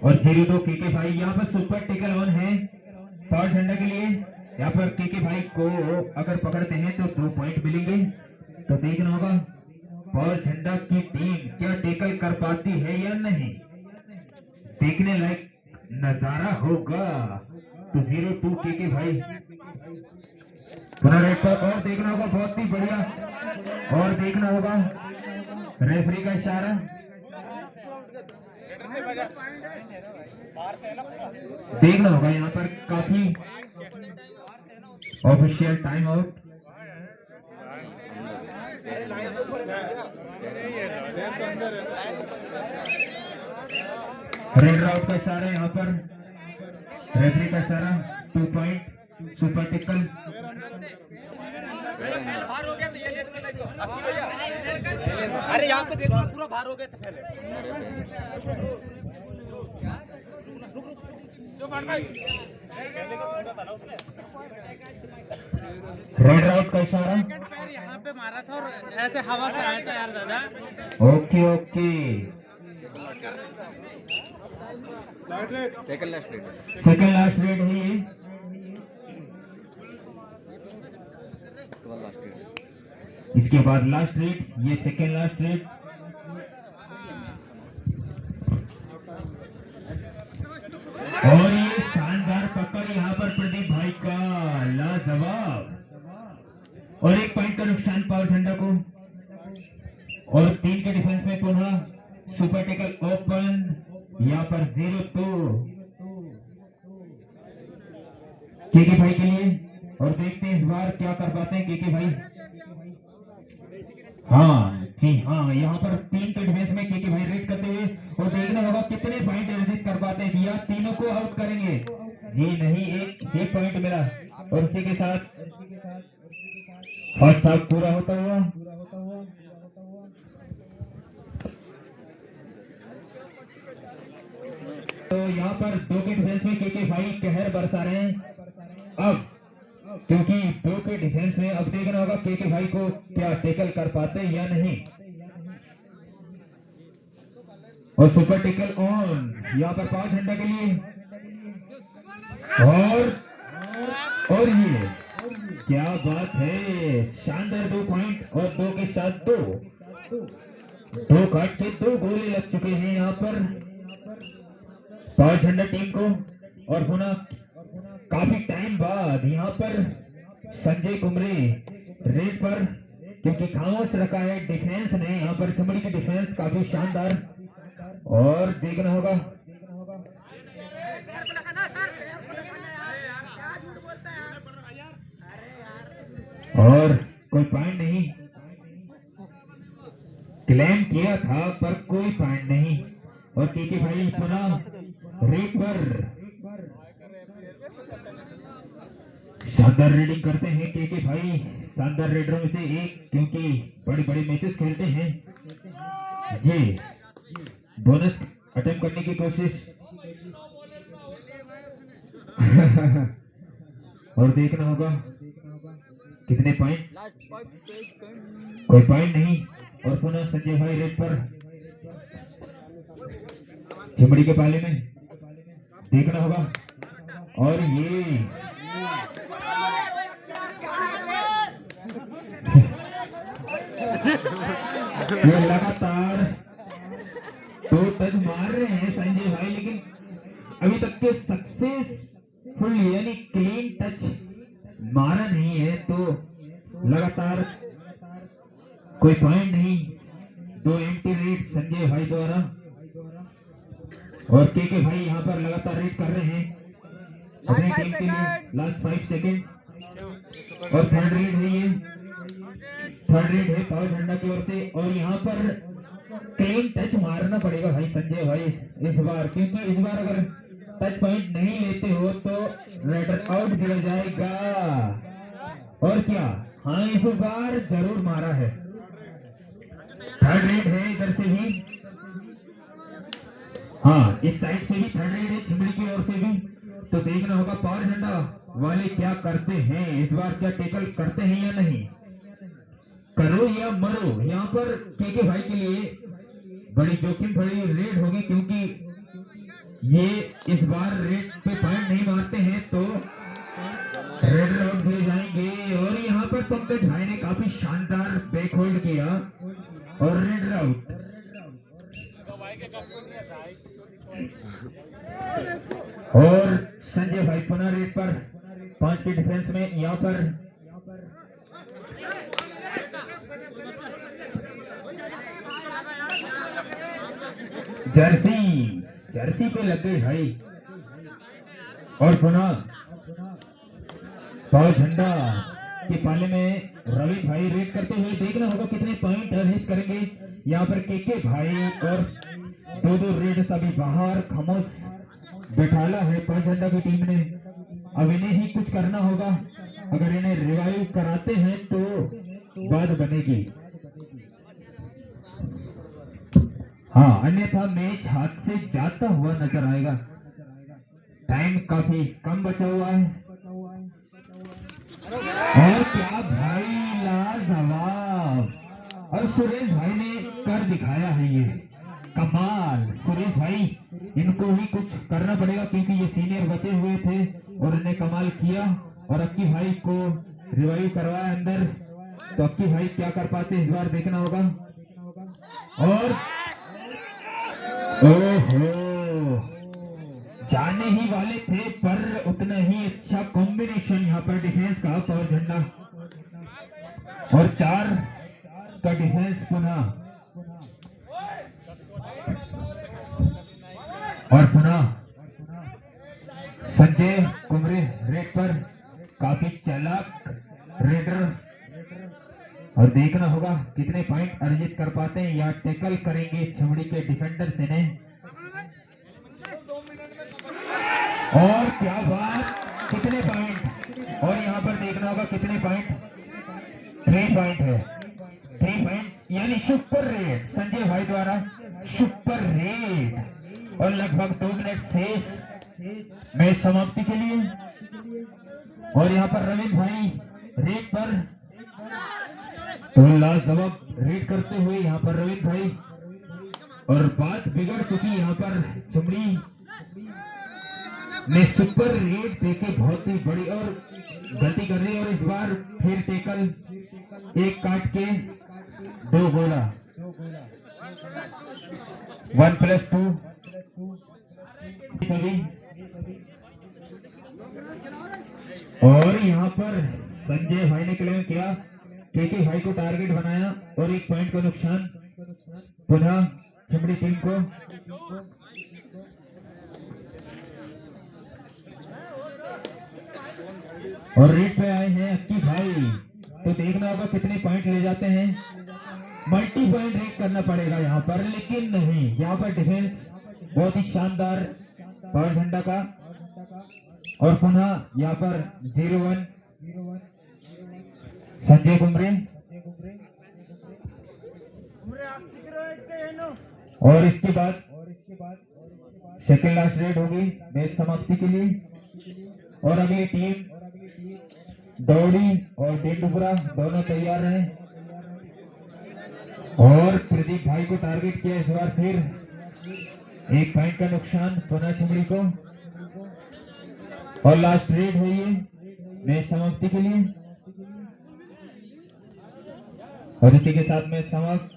और 0-2 केके भाई। यहाँ पर सुपर टेकल ऑन है पावर झंडा के लिए। यहाँ पर केके भाई को अगर पकड़ते हैं तो 2 पॉइंट मिलेंगे। तो देखना होगा पावर झंडा की टीम क्या टेकल कर पाती है या नहीं, देखने लायक नजारा होगा। तो 0-2 केके भाई पुनः रेड पर, और देखना होगा बहुत ही बढ़िया, और देखना होगा रेफरी का इशारा। देखना होगा यहाँ पर काफी official time out. Red out का इशारा यहाँ पर, रेफरी का इशारा। 2 पॉइंट सुपर टिकल। भार हो गया तो ये ले दो भैया। अरे यहाँ पे देखो पूरा भार हो गया तो पहले रेड आउट का इशारा। पैर यहाँ पे मारा था और ऐसे हवा से आया था यार दादा। Okay okay, second last red है ये। इसके बाद लास्ट रेड, ये सेकेंड लास्ट रेड। और ये शानदार पकड़ यहाँ पर प्रदीप भाई का लाजवाब, और 1 पॉइंट का नुकसान पावर झंडा को। और 3 के डिफेंस में पुनः सुपर टेकल ओपन। यहाँ पर 0-2 केके भाई के लिए। और देखते हैं इस बार क्या कर पाते हैं केके भाई। हाँ जी हाँ, यहाँ पर 3 के डिफेंस में केके भाई रेड करते हुए, और देखना होगा कितने पॉइंट अर्जित कर पाते हैं। या तीनों को आउट करेंगे जी नहीं, एक पॉइंट मिला। और इसी के साथ फर्स्ट हाफ पूरा होता हुआ। तो यहाँ पर 2 के डिफेंस में केके भाई कहर बरसा रहे हैं अब, क्योंकि 2 के डिफेंस में अब देखना होगा केके भाई को क्या टेकल कर पाते हैं या नहीं। और सुपर टेकल ऑन यहाँ पर पावर झंडा के लिए। और ये क्या बात है, शानदार 2 पॉइंट, और 2 के साथ 2 काट के 2 गोले लग चुके हैं यहाँ पर पावर झंडा टीम को। और पुनः काफी टाइम बाद यहाँ पर संजय कुमरे रेड पर, क्योंकि खामोश रखा है डिफेंस ने यहाँ पर। चमड़ी की डिफेंस काफी शानदार। और देखना होगा और कोई पॉइंट नहीं, क्लेम किया था पर कोई पॉइंट नहीं। और केके भाई पुनः रेड पर शानदार रेडिंग करते हैं केके भाई, शानदार रेडरों में से एक, क्योंकि बड़ी बड़ी मैचेस खेलते हैं। ये बोनस अटेम्प्ट करने की कोशिश और देखना होगा कितने पॉइंट, कोई पॉइंट नहीं। और पुनः संजय भाई रेड पर चिमड़ी के पाले में, देखना होगा। और ये लगातार 2 टच मार रहे हैं संजय भाई, लेकिन अभी तक के सक्सेसफुल यानी क्लीन टच मारा नहीं है। तो लगातार कोई पॉइंट नहीं, 2 एम्प्टी रेड संजय भाई द्वारा। और केके भाई यहाँ पर लगातार रेड कर रहे हैं अपनी टीम के लिए। Last 5 second. और थर्ड रेड है ये, थर्ड रेड है पावर झंडा की ओर से। और यहाँ पर क्लीन टच मारना पड़ेगा भाई संजय भाई इस बार, क्योंकि इस बार अगर टच पॉइंट नहीं लेते हो तो रेडर आउट गिर जाएगा। और क्या, हाँ इस बार जरूर मारा है। थर्ड रेड है इधर से ही, हाँ इस साइड से भी थर्ड रेड है चिमड़ी की ओर से भी। तो देखना होगा पावर झंडा वाले क्या करते हैं इस बार, क्या टेकल करते हैं या नहीं। करो या मरो, यहाँ पर केके भाई के लिए बड़ी जोखिम भरी रेड होगी, क्योंकि ये इस बार रेड पे पॉइंट नहीं मारते हैं तो रेड आउट हो जाएंगे। और यहाँ पर पंकज भाई ने काफी शानदार बैक होल्ड किया और रेड आउट। और संजय भाई पुनः रेड पर 5 के डिफेंस में। यहाँ पर जर्सी पे लग गई भाई। और पुनः पाव झंडा के पाले में रवि भाई रेड करते हुए। देखना होगा कितने पॉइंट अर्जित करेंगे यहाँ पर केके भाई। और दो रेड सभी बाहर खामोश बैठाला है पाव झंडा की टीम ने। अब इन्हें ही कुछ करना होगा। अगर इन्हें रिवाइव कराते हैं तो बात बनेगी। हाँ, अन्यथा मैच हाथ से जाता हुआ नजर आएगा। टाइम काफी कम बचा हुआ है। और क्या भाई लाजवाब। और सुरेश भाई ने कर दिखाया है ये कमाल। सुरेश भाई इनको ही कुछ करना पड़ेगा क्योंकि ये सीनियर बचे हुए थे और इन्हें कमाल किया। और अक्की भाई को रिवाइव करवाया अंदर। तो अक्की भाई क्या कर पाते इस बार देखना होगा। और ओहो, जाने ही वाले थे पर उतना ही अच्छा कॉम्बिनेशन यहाँ पर डिफेंस का। पावर झंडा और 4 का डिफेंस पुनः। और पुनः संजय कुमरे रेड पर काफी चालाक रेडर। और देखना होगा कितने पॉइंट अर्जित कर पाते हैं या टैकल करेंगे छमड़ी के डिफेंडर से ने। और क्या बात, कितने पॉइंट। और यहाँ पर देखना होगा कितने पॉइंट। 3 पॉइंट है। 3 पॉइंट यानी सुपर रेड संजय भाई द्वारा सुपर रेड। और लगभग 2 मिनट शेष मैच समाप्ति के लिए। और यहाँ पर रविंद्र भाई रेड पर तो लाजवाब रेड करते हुए यहाँ पर रविंद्र भाई। और बात बिगड़ चुकी यहाँ पर चुमड़ी ने सुपर रेड देके बहुत ही बड़ी और गलती कर रही है। और इस बार फिर टेकल एक काट के 2 गोला 1+2 सभी। और यहाँ पर संजय भाई ने क्लेम किया केके भाई को टारगेट बनाया और 1 पॉइंट का नुकसान पुनः चिमड़ी टीम को। और रेड पे आए हैं अक्की भाई। तो देखना होगा कितने पॉइंट ले जाते हैं। मल्टी पॉइंट रेड करना पड़ेगा यहाँ पर, लेकिन नहीं, यहाँ पर डिफेंस बहुत ही शानदार पावर झंडा का। और पुनः यहाँ पर 0-1 संजय कुमरे। और इसके बाद सेकेंड लास्ट रेड होगी मैच समाप्ति के लिए। और अगली टीम दौड़ी और डेंडुपुरा दोनों तैयार हैं। और प्रदीप भाई को टारगेट किया इस बार फिर 1 पॉइंट का नुकसान पुनः चुमड़ी को। और लास्ट रेड है ये मैच समाप्ति के लिए। और इसी के साथ मैच समाप्त।